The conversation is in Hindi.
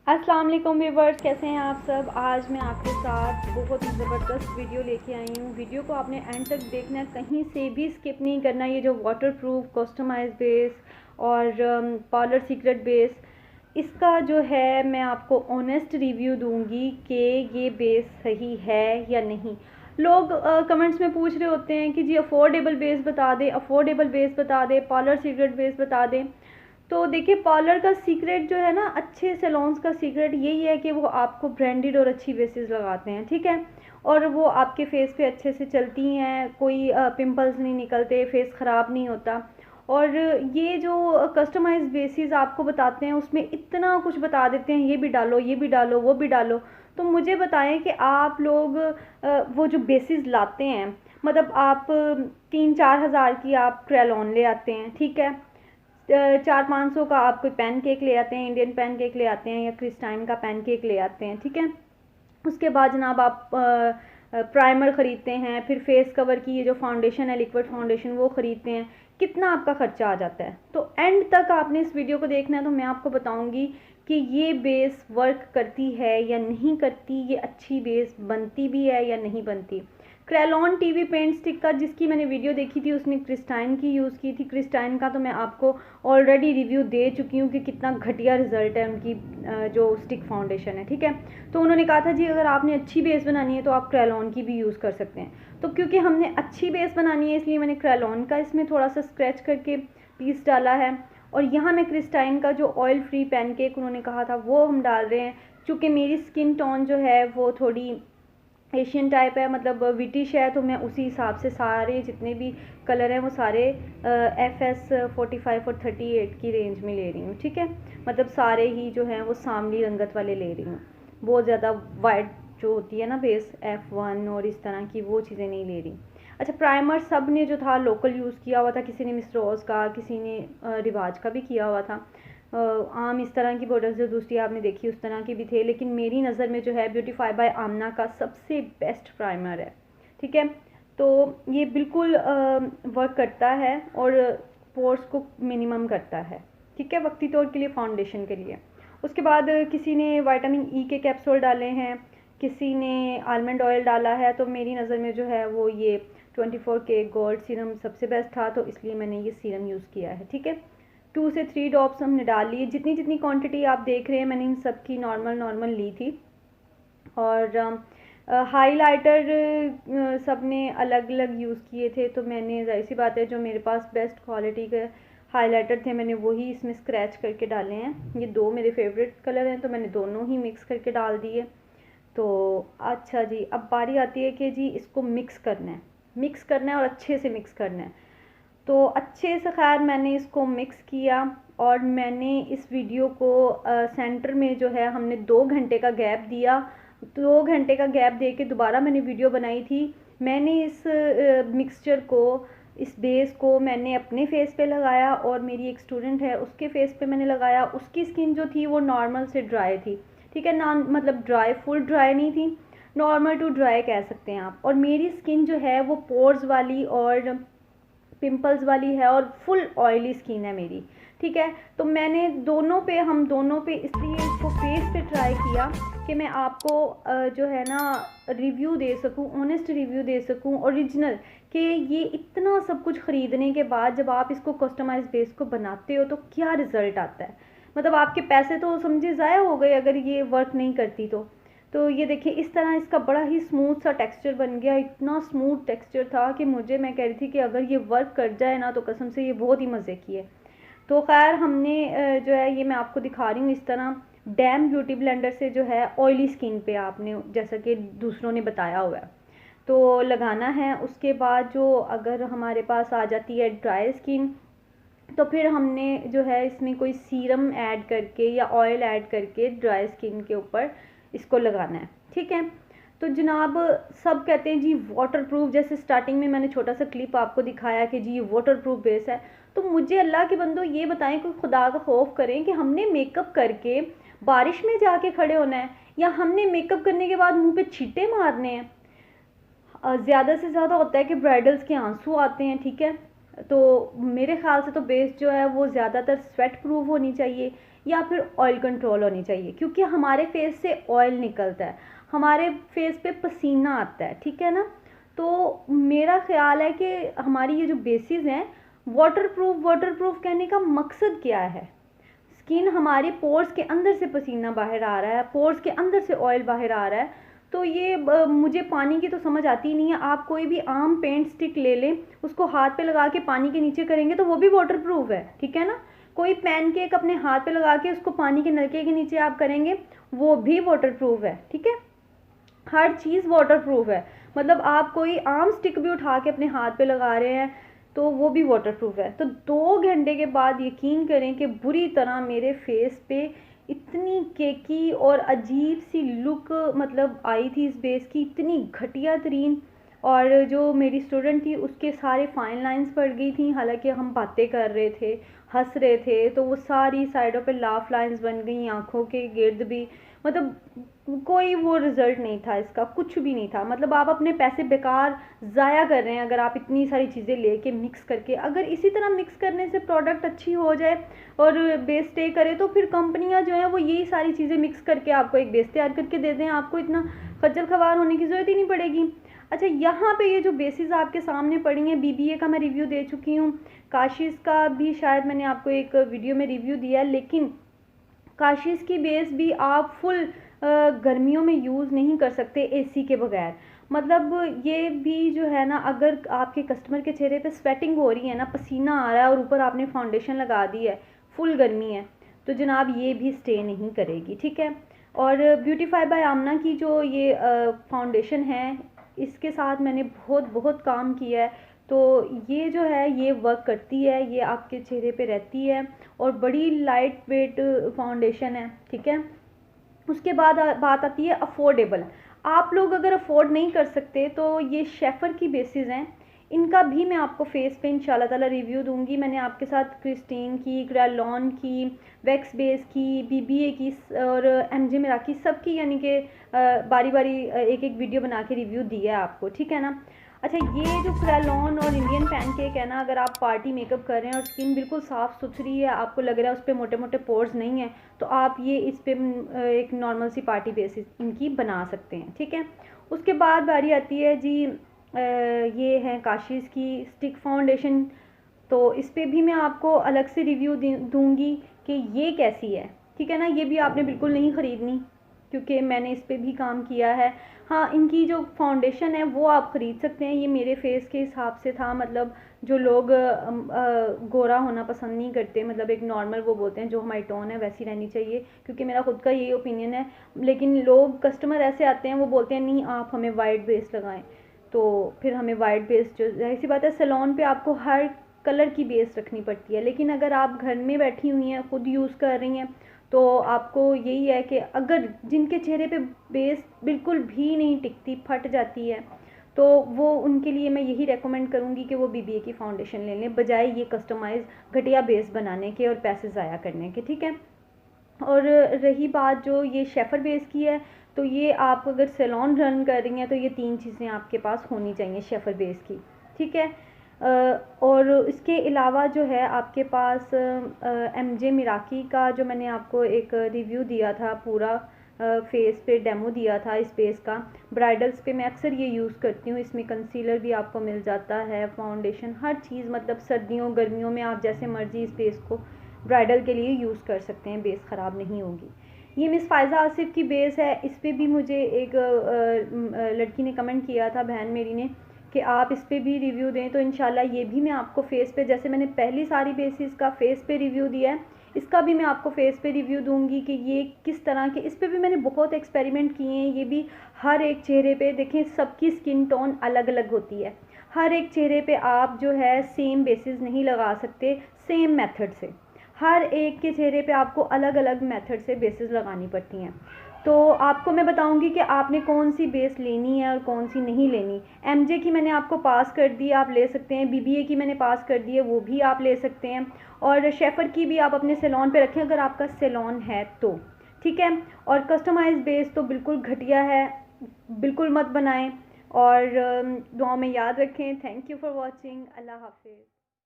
अस्सलाम वालेकुम व्यूवर्स, कैसे हैं आप सब। आज मैं आपके साथ बहुत ही ज़बरदस्त वीडियो लेके आई हूँ। वीडियो को आपने एंड तक देखना है, कहीं से भी स्किप नहीं करना। ये जो वाटरप्रूफ कस्टमाइज बेस और पार्लर सीक्रेट बेस, इसका जो है मैं आपको ऑनेस्ट रिव्यू दूंगी कि ये बेस सही है या नहीं। लोग कमेंट्स में पूछ रहे होते हैं कि जी अफोर्डेबल बेस बता दें, अफोर्डेबल बेस बता दें, पार्लर सीक्रेट बेस बता दें। तो देखिए, पार्लर का सीक्रेट जो है ना, अच्छे सैलून्स का सीक्रेट यही है कि वो आपको ब्रांडेड और अच्छी बेसिस लगाते हैं, ठीक है। और वो आपके फेस पे अच्छे से चलती हैं, कोई पिंपल्स नहीं निकलते, फेस ख़राब नहीं होता। और ये जो कस्टमाइज बेसिस आपको बताते हैं उसमें इतना कुछ बता देते हैं, ये भी डालो, ये भी डालो, वो भी डालो। तो मुझे बताएं कि आप लोग वो जो बेसिस लाते हैं, मतलब आप 3-4 हज़ार की आप क्रेलॉन ले आते हैं, ठीक है। 400-500 का आप कोई पैन केक ले आते हैं, इंडियन पैन केक ले आते हैं या क्रिस्टाइन का पैन केक ले आते हैं, ठीक है। उसके बाद जनाब आप प्राइमर ख़रीदते हैं, फिर फेस कवर की ये जो फाउंडेशन है, लिक्विड फाउंडेशन, वो ख़रीदते हैं। कितना आपका ख़र्चा आ जाता है। तो एंड तक आपने इस वीडियो को देखना है, तो मैं आपको बताऊंगी कि ये बेस वर्क करती है या नहीं करती, ये अच्छी बेस बनती भी है या नहीं बनती। क्रेलॉन टीवी पेंट स्टिक का जिसकी मैंने वीडियो देखी थी, उसने क्रिस्टाइन की यूज़ की थी। क्रिस्टाइन का तो मैं आपको ऑलरेडी रिव्यू दे चुकी हूँ कि कितना घटिया रिजल्ट है उनकी जो स्टिक फाउंडेशन है, ठीक है। तो उन्होंने कहा था जी अगर आपने अच्छी बेस बनानी है तो आप क्रेलॉन की भी यूज़ कर सकते हैं। तो क्योंकि हमने अच्छी बेस बनानी है, इसलिए मैंने क्रेलॉन का इसमें थोड़ा सा स्क्रैच करके पीस डाला है। और यहाँ मैं क्रिस्टाइन का जो ऑयल फ्री पैनकेक उन्होंने कहा था वो हम डाल रहे हैं। चूँकि मेरी स्किन टोन जो है वो थोड़ी एशियन टाइप है, मतलब विटिश है, तो मैं उसी हिसाब से सारे जितने भी कलर हैं वो सारे FS 45 और 38 की रेंज में ले रही हूँ, ठीक है। मतलब सारे ही जो हैं वो सांवली रंगत वाले ले रही हूँ, बहुत ज़्यादा वाइट जो होती है ना बेस F1 और इस तरह की वो चीज़ें नहीं ले रही। अच्छा, प्राइमर सब ने जो था लोकल यूज़ किया हुआ था, किसी ने मिस रोज़ का, किसी ने रिवाज का भी किया हुआ था। आम इस तरह की प्रोडक्ट्स जो दूसरी आपने देखी उस तरह के भी थे, लेकिन मेरी नज़र में जो है ब्यूटीफाई बाय आमना का सबसे बेस्ट प्राइमर है, ठीक है। तो ये बिल्कुल वर्क करता है और पोर्स को मिनिमम करता है, ठीक है, वक्ती तौर के लिए, फाउंडेशन के लिए। उसके बाद किसी ने विटामिन ई के कैप्सूल डाले हैं, किसी ने आलमंड ऑयल डाला है। तो मेरी नज़र में जो है वो ये 24K गोल्ड सीरम सबसे बेस्ट था, तो इसलिए मैंने ये सीरम यूज़ किया है, ठीक है। 2 से 3 ड्रॉप्स हमने डाल लिए। जितनी जितनी क्वांटिटी आप देख रहे हैं मैंने इन सब की नॉर्मल ली थी। और हाइलाइटर सब ने अलग अलग यूज़ किए थे, तो मैंने जाहिर सी बात है जो मेरे पास बेस्ट क्वालिटी के हाइलाइटर थे मैंने वही इसमें स्क्रैच करके डाले हैं। ये दो मेरे फेवरेट कलर हैं, तो मैंने दोनों ही मिक्स करके डाल दिए। तो अच्छा जी, अब बारी आती है कि जी इसको मिक्स करना है और अच्छे से मिक्स करना है। तो अच्छे से खैर मैंने इसको मिक्स किया और मैंने इस वीडियो को सेंटर में जो है हमने 2 घंटे का गैप दिया। 2 घंटे का गैप दे के दोबारा मैंने वीडियो बनाई थी। मैंने इस मिक्सचर को, इस बेस को मैंने अपने फेस पे लगाया और मेरी एक स्टूडेंट है उसके फेस पे मैंने लगाया। उसकी स्किन जो थी वो नॉर्मल से ड्राई थी, ठीक है ना, मतलब ड्राई, फुल ड्राई नहीं थी, नॉर्मल टू ड्राई कह सकते हैं आप। और मेरी स्किन जो है वो पोर्स वाली और पिंपल्स वाली है और फुल ऑयली स्किन है मेरी, ठीक है। तो मैंने हम दोनों पे इसलिए इसको फेस पे ट्राई किया कि मैं आपको जो है ना रिव्यू दे सकूं, ऑनेस्ट रिव्यू दे सकूं, ओरिजिनल, कि ये इतना सब कुछ ख़रीदने के बाद जब आप इसको कस्टमाइज बेस को बनाते हो तो क्या रिज़ल्ट आता है। मतलब आपके पैसे तो समझे ज़ाया हो गए अगर ये वर्क नहीं करती तो ये देखिए इस तरह इसका बड़ा ही स्मूथ सा टेक्सचर बन गया। इतना स्मूथ टेक्सचर था कि मैं कह रही थी कि अगर ये वर्क कर जाए ना तो कसम से ये बहुत ही मज़े की है। तो खैर हमने जो है ये मैं आपको दिखा रही हूँ इस तरह डैम ब्यूटी ब्लेंडर से जो है ऑयली स्किन पे आपने जैसा कि दूसरों ने बताया हुआ है तो लगाना है। उसके बाद जो अगर हमारे पास आ जाती है ड्राई स्किन, तो फिर हमने जो है इसमें कोई सीरम ऐड करके या ऑयल ऐड करके ड्राई स्किन के ऊपर इसको लगाना है, ठीक है। तो जनाब सब कहते हैं जी वाटरप्रूफ, जैसे स्टार्टिंग में मैंने छोटा सा क्लिप आपको दिखाया कि जी ये वाटरप्रूफ बेस है। तो मुझे अल्लाह के बंदो ये बताएं, कोई खुदा का खौफ करें कि हमने मेकअप करके बारिश में जाके खड़े होना है या हमने मेकअप करने के बाद मुंह पे छींटे मारने हैं। ज़्यादा से ज़्यादा होता है कि ब्राइडल्स के आंसू आते हैं, ठीक है। तो मेरे ख्याल से तो बेस जो है वो ज़्यादातर स्वेट प्रूफ होनी चाहिए या फिर ऑयल कंट्रोल होनी चाहिए, क्योंकि हमारे फेस से ऑयल निकलता है, हमारे फेस पे पसीना आता है, ठीक है ना। तो मेरा ख्याल है कि हमारी ये जो बेसिस हैं, वाटर प्रूफ कहने का मकसद क्या है? स्किन हमारे पोर्स के अंदर से पसीना बाहर आ रहा है, पोर्स के अंदर से ऑयल बाहर आ रहा है, तो ये मुझे पानी की तो समझ आती नहीं है। आप कोई भी आम पेंट स्टिक ले लें, उसको हाथ पे लगा के पानी के नीचे करेंगे तो वो भी वाटर प्रूफ है, ठीक है ना। कोई पैनकेक अपने हाथ पे लगा के उसको पानी के नलके के नीचे आप करेंगे, वो भी वाटर प्रूफ है, ठीक है। हर चीज़ वाटर प्रूफ है। मतलब आप कोई आम स्टिक भी उठा के अपने हाथ पे लगा रहे हैं तो वो भी वाटर प्रूफ है। तो 2 घंटे के बाद यकीन करें कि बुरी तरह मेरे फेस पे इतनी केकी और अजीब सी लुक मतलब आई थी इस बेस की, इतनी घटिया तरीन। और जो मेरी स्टूडेंट थी उसके सारे फाइन लाइंस पड़ गई थी, हालांकि हम बातें कर रहे थे, हंस रहे थे, तो वो सारी साइडों पे लाफ लाइंस बन गई, आंखों के गिर्द भी। मतलब कोई वो रिज़ल्ट नहीं था इसका, कुछ भी नहीं था। मतलब आप अपने पैसे बेकार ज़ाया कर रहे हैं अगर आप इतनी सारी चीज़ें लेके मिक्स करके। अगर इसी तरह मिक्स करने से प्रोडक्ट अच्छी हो जाए और बेस स्टे करे तो फिर कंपनियां जो हैं वो यही सारी चीज़ें मिक्स करके आपको एक बेस तैयार करके दे दें, आपको इतना खज्जल खवार होने की ज़रूरत ही नहीं पड़ेगी। अच्छा, यहाँ पे ये जो बेसिस आपके सामने पड़ी हैं, बीबीए का मैं रिव्यू दे चुकी हूँ, काशिश का भी शायद मैंने आपको एक वीडियो में रिव्यू दिया है, लेकिन काशिश की बेस भी आप फुल गर्मियों में यूज़ नहीं कर सकते एसी के बगैर। मतलब ये भी जो है ना, अगर आपके कस्टमर के चेहरे पे स्वेटिंग हो रही है ना, पसीना आ रहा है और ऊपर आपने फाउंडेशन लगा दी है, फुल गर्मी है, तो जनाब ये भी स्टे नहीं करेगी, ठीक है। और ब्यूटीफाई बाय आमना की जो ये फाउंडेशन है, इसके साथ मैंने बहुत बहुत काम किया है, तो ये जो है ये वर्क करती है, ये आपके चेहरे पे रहती है और बड़ी लाइट वेट फाउंडेशन है, ठीक है। उसके बाद बात आती है अफोर्डेबल। आप लोग अगर अफोर्ड नहीं कर सकते तो ये शेफर की बेसिस हैं, इनका भी मैं आपको फेस पे इंशाल्लाह ताला रिव्यू दूंगी। मैंने आपके साथ क्रिस्टीन की, क्रेलॉन की, वैक्स बेस की, बीबीए की और एमजे मेरा की, सबकी यानी कि बारी बारी एक एक वीडियो बना के रिव्यू दिया है आपको, ठीक है ना। अच्छा, ये जो क्रेलॉन और इंडियन पैनकेक है ना, अगर आप पार्टी मेकअप कर रहे हैं और स्किन बिल्कुल साफ़ सुथरी है, आपको लग रहा है उस पर मोटे मोटे पोर्स नहीं है, तो आप ये इस पर एक नॉर्मल सी पार्टी बेसिस इनकी बना सकते हैं, ठीक है। उसके बाद बारी आती है जी, ये है काशिश की स्टिक फाउंडेशन। तो इस पर भी मैं आपको अलग से रिव्यू दूंगी कि ये कैसी है, ठीक है ना। ये भी आपने बिल्कुल नहीं ख़रीदनी क्योंकि मैंने इस पर भी काम किया है। हाँ, इनकी जो फाउंडेशन है वो आप ख़रीद सकते हैं, ये मेरे फेस के हिसाब से था। मतलब जो लोग गोरा होना पसंद नहीं करते, मतलब एक नॉर्मल वो बोलते हैं जो हमारी टोन है वैसी रहनी चाहिए, क्योंकि मेरा खुद का यही ओपिनियन है। लेकिन लोग कस्टमर ऐसे आते हैं वो बोलते हैं नहीं आप हमें वाइट बेस लगाएं, तो फिर हमें वाइट बेस, जो जाहिर सी बात है सैलून पे आपको हर कलर की बेस रखनी पड़ती है, लेकिन अगर आप घर में बैठी हुई हैं, खुद यूज़ कर रही हैं, तो आपको यही है कि अगर जिनके चेहरे पे बेस बिल्कुल भी नहीं टिकती, फट जाती है, तो वो उनके लिए मैं यही रेकमेंड करूँगी कि वो बीबीए की फाउंडेशन ले लें, बजाय ये कस्टमाइज़ घटिया बेस बनाने के और पैसे ज़ाया करने के, ठीक है। और रही बात जो ये शेफर बेस की है, तो ये आप अगर सैलून रन कर रही हैं तो ये 3 चीज़ें आपके पास होनी चाहिए शेफर बेस की, ठीक है। और इसके अलावा जो है आपके पास एमजे मिराकी का जो मैंने आपको एक रिव्यू दिया था, पूरा फेस पे डेमो दिया था इस बेस का, ब्राइडल्स पे मैं अक्सर ये यूज़ करती हूँ। इसमें कंसीलर भी आपको मिल जाता है, फाउंडेशन, हर चीज़, मतलब सर्दियों गर्मियों में आप जैसे मर्जी इस बेस को ब्राइडल के लिए यूज़ कर सकते हैं, बेस ख़राब नहीं होगी। ये मिस फ़ायज़ा आसिफ की बेस है, इस पर भी मुझे एक लड़की ने कमेंट किया था, बहन मेरी ने, कि आप इस पर भी रिव्यू दें, तो इंशाल्लाह ये भी मैं आपको फेस पे, जैसे मैंने पहली सारी बेसिस का फेस पे रिव्यू दिया है, इसका भी मैं आपको फेस पे रिव्यू दूंगी कि ये किस तरह के, इस पर भी मैंने बहुत एक्सपेरिमेंट किए हैं। ये भी हर एक चेहरे पे देखें, सबकी स्किन टोन अलग अलग होती है, हर एक चेहरे पे आप जो है सेम बेसिस नहीं लगा सकते सेम मेथड से, हर एक के चेहरे पे आपको अलग अलग मेथड से बेसिस लगानी पड़ती हैं। तो आपको मैं बताऊंगी कि आपने कौन सी बेस लेनी है और कौन सी नहीं लेनी। एमजे की मैंने आपको पास कर दी, आप ले सकते हैं। बीबीए की मैंने पास कर दी है, वो भी आप ले सकते हैं। और शेफर की भी आप अपने सैलून पे रखें अगर आपका सैलून है तो, ठीक है। और कस्टमाइज बेस तो बिल्कुल घटिया है, बिल्कुल मत बनाएं। और दुआ में याद रखें। Thank you for watching. अल्लाह हाफिज़।